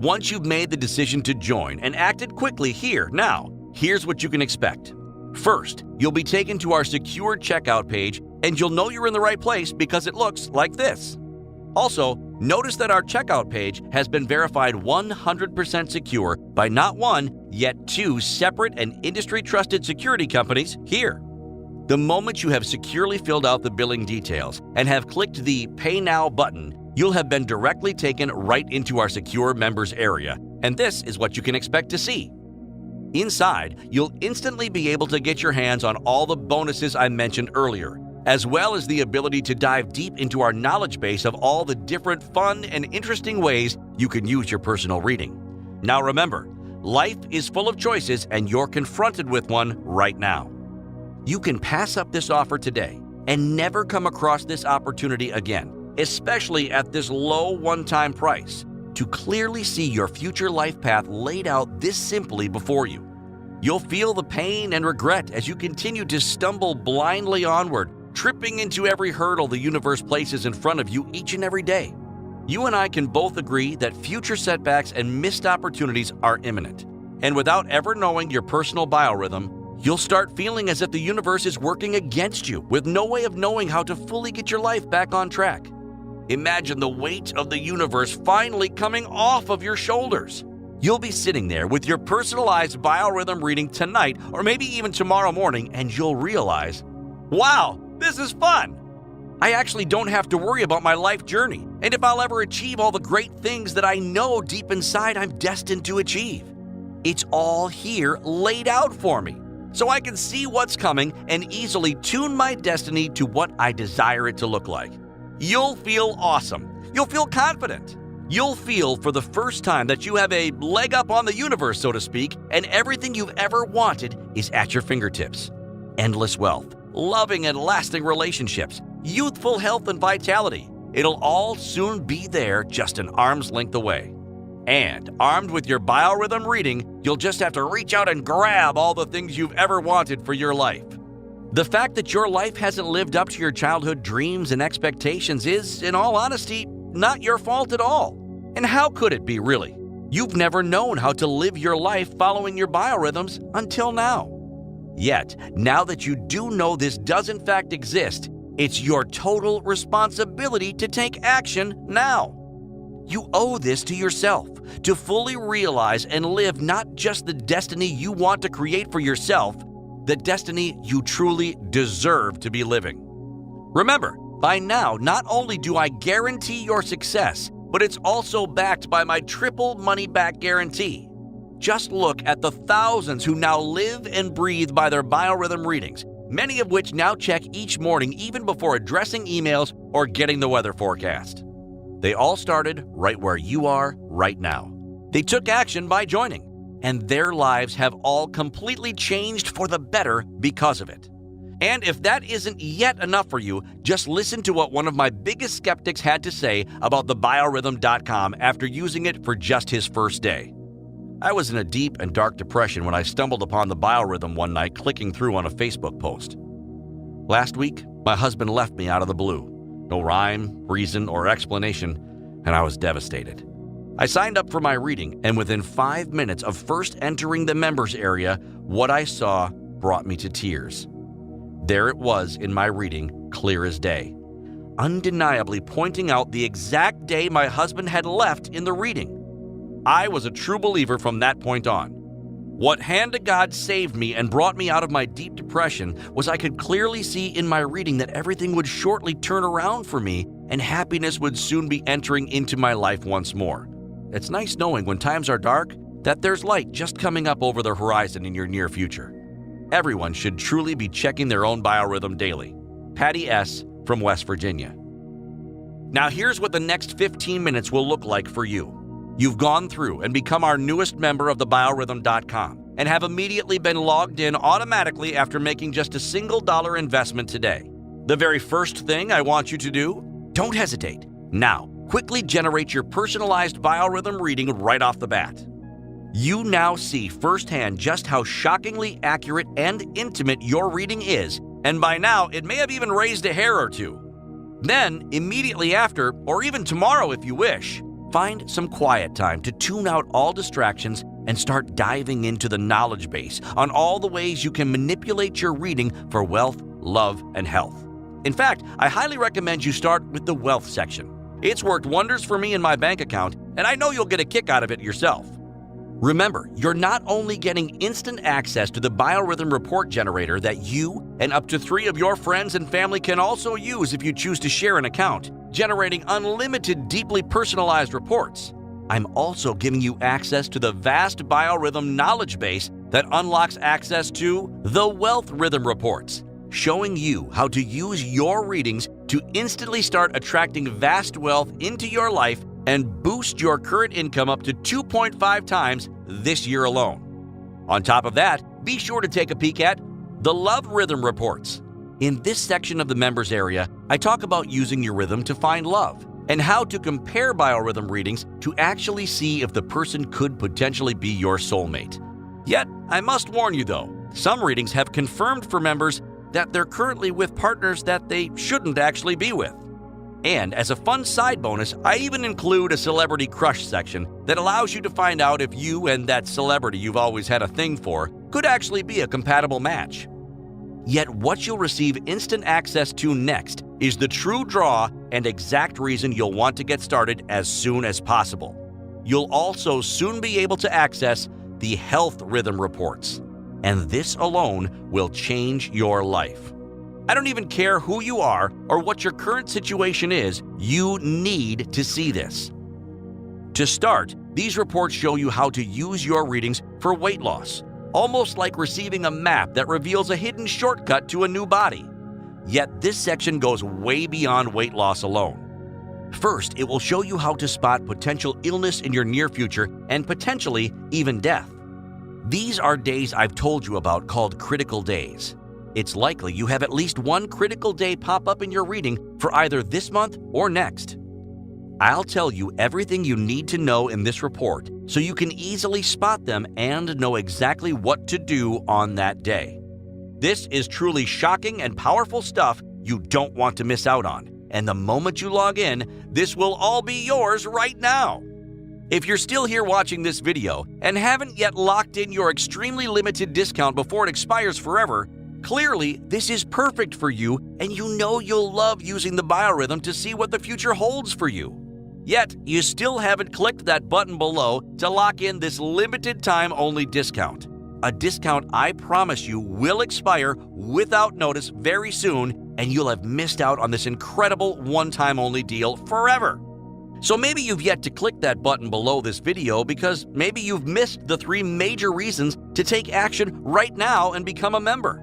Speaker 5: Once you've made the decision to join and acted quickly here now, here's what you can expect. First, you'll be taken to our secure checkout page, and you'll know you're in the right place because it looks like this. Also, notice that our checkout page has been verified 100% secure by not one, yet two separate and industry-trusted security companies here. The moment you have securely filled out the billing details and have clicked the Pay Now button, you'll have been directly taken right into our secure members area, and this is what you can expect to see. Inside, you'll instantly be able to get your hands on all the bonuses I mentioned earlier, as well as the ability to dive deep into our knowledge base of all the different fun and interesting ways you can use your personal reading. Now remember, life is full of choices and you're confronted with one right now. You can pass up this offer today and never come across this opportunity again, especially at this low one-time price, to clearly see your future life path laid out this simply before you. You'll feel the pain and regret as you continue to stumble blindly onward, tripping into every hurdle the universe places in front of you each and every day. You and I can both agree that future setbacks and missed opportunities are imminent. And without ever knowing your personal biorhythm, you'll start feeling as if the universe is working against you with no way of knowing how to fully get your life back on track. Imagine the weight of the universe finally coming off of your shoulders. You'll be sitting there with your personalized biorhythm reading tonight or maybe even tomorrow morning, and you'll realize, wow, this is fun. I actually don't have to worry about my life journey and if I'll ever achieve all the great things that I know deep inside I'm destined to achieve. It's all here laid out for me, so I can see what's coming and easily tune my destiny to what I desire it to look like. You'll feel awesome. You'll feel confident. You'll feel for the first time that you have a leg up on the universe, so to speak, and everything you've ever wanted is at your fingertips. Endless wealth, loving and lasting relationships, youthful health and vitality. It'll all soon be there, just an arm's length away. And armed with your biorhythm reading, you'll just have to reach out and grab all the things you've ever wanted for your life. The fact that your life hasn't lived up to your childhood dreams and expectations is, in all honesty, not your fault at all. And how could it be, really? You've never known how to live your life following your biorhythms until now. Yet, now that you do know this does in fact exist, it's your total responsibility to take action now. You owe this to yourself, to fully realize and live not just the destiny you want to create for yourself, the destiny you truly deserve to be living. Remember, by now, not only do I guarantee your success, but it's also backed by my triple money-back guarantee. Just look at the thousands who now live and breathe by their biorhythm readings, many of which now check each morning even before addressing emails or getting the weather forecast. They all started right where you are right now. They took action by joining, and their lives have all completely changed for the better because of it. And if that isn't yet enough for you, just listen to what one of my biggest skeptics had to say about the biorhythm.com after using it for just his first day. I was in a deep and dark depression when I stumbled upon the biorhythm one night clicking through on a Facebook post. Last week, my husband left me out of the blue. No rhyme, reason, or explanation, and I was devastated. I signed up for my reading, and within 5 minutes of first entering the members area, what I saw brought me to tears. There it was in my reading, clear as day, undeniably pointing out the exact day my husband had left in the reading. I was a true believer from that point on. What hand of God saved me and brought me out of my deep depression was I could clearly see in my reading that everything would shortly turn around for me and happiness would soon be entering into my life once more. It's nice knowing when times are dark that there's light just coming up over the horizon in your near future. Everyone should truly be checking their own biorhythm daily. Patty S. from West Virginia. Now here's what the next 15 minutes will look like for you. You've gone through and become our newest member of the biorhythm.com and have immediately been logged in automatically after making just a single dollar investment today. The very first thing I want you to do, don't hesitate. Now, quickly generate your personalized biorhythm reading right off the bat. You now see firsthand just how shockingly accurate and intimate your reading is, and by now it may have even raised a hair or two. Then, immediately after, or even tomorrow if you wish, find some quiet time to tune out all distractions and start diving into the knowledge base on all the ways you can manipulate your reading for wealth, love, and health. In fact, I highly recommend you start with the wealth section. It's worked wonders for me in my bank account, and I know you'll get a kick out of it yourself. Remember, you're not only getting instant access to the biorhythm report generator that you and up to 3 of your friends and family can also use if you choose to share an account, generating unlimited, deeply personalized reports. I'm also giving you access to the vast biorhythm knowledge base that unlocks access to the wealth rhythm reports, showing you how to use your readings to instantly start attracting vast wealth into your life and boost your current income up to 2.5 times this year alone. On top of that, be sure to take a peek at the love rhythm reports. In this section of the members area, I talk about using your rhythm to find love and how to compare biorhythm readings to actually see if the person could potentially be your soulmate. Yet, I must warn you though, some readings have confirmed for members that they're currently with partners that they shouldn't actually be with. And as a fun side bonus, I even include a celebrity crush section that allows you to find out if you and that celebrity you've always had a thing for could actually be a compatible match. Yet what you'll receive instant access to next is the true draw and exact reason you'll want to get started as soon as possible. You'll also soon be able to access the health rhythm reports, and this alone will change your life. I don't even care who you are or what your current situation is, you need to see this. To start, these reports show you how to use your readings for weight loss, almost like receiving a map that reveals a hidden shortcut to a new body. Yet this section goes way beyond weight loss alone. First, it will show you how to spot potential illness in your near future and potentially even death. These are days I've told you about called critical days. It's likely you have at least one critical day pop up in your reading for either this month or next. I'll tell you everything you need to know in this report so you can easily spot them and know exactly what to do on that day. This is truly shocking and powerful stuff you don't want to miss out on. And the moment you log in, this will all be yours right now. If you're still here watching this video and haven't yet locked in your extremely limited discount before it expires forever, clearly this is perfect for you and you know you'll love using the biorhythm to see what the future holds for you. Yet, you still haven't clicked that button below to lock in this limited time only discount. A discount I promise you will expire without notice very soon, and you'll have missed out on this incredible one-time only deal forever. So maybe you've yet to click that button below this video because maybe you've missed the 3 major reasons to take action right now and become a member.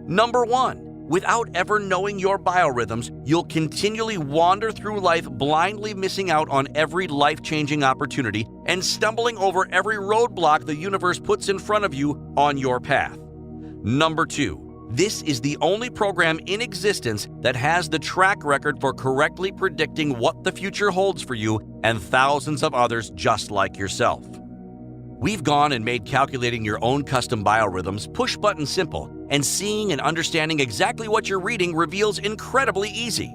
Speaker 5: Number 1. Without ever knowing your biorhythms, you'll continually wander through life blindly missing out on every life-changing opportunity and stumbling over every roadblock the universe puts in front of you on your path. Number 2. This is the only program in existence that has the track record for correctly predicting what the future holds for you and thousands of others just like yourself. We've gone and made calculating your own custom biorhythms push-button simple, and seeing and understanding exactly what you're reading reveals incredibly easy.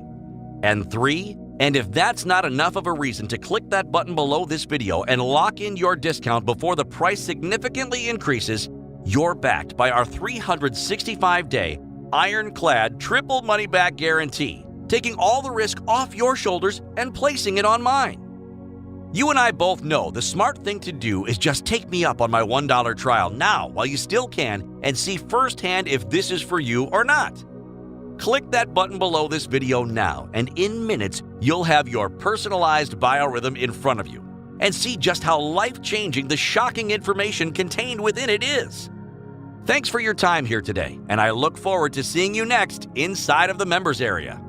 Speaker 5: And 3, and if that's not enough of a reason to click that button below this video and lock in your discount before the price significantly increases, you're backed by our 365-day, ironclad, triple money-back guarantee, taking all the risk off your shoulders and placing it on mine. You and I both know the smart thing to do is just take me up on my $1 trial now while you still can and see firsthand if this is for you or not. Click that button below this video now, and in minutes, you'll have your personalized biorhythm in front of you and see just how life-changing the shocking information contained within it is. Thanks for your time here today, and I look forward to seeing you next inside of the members area.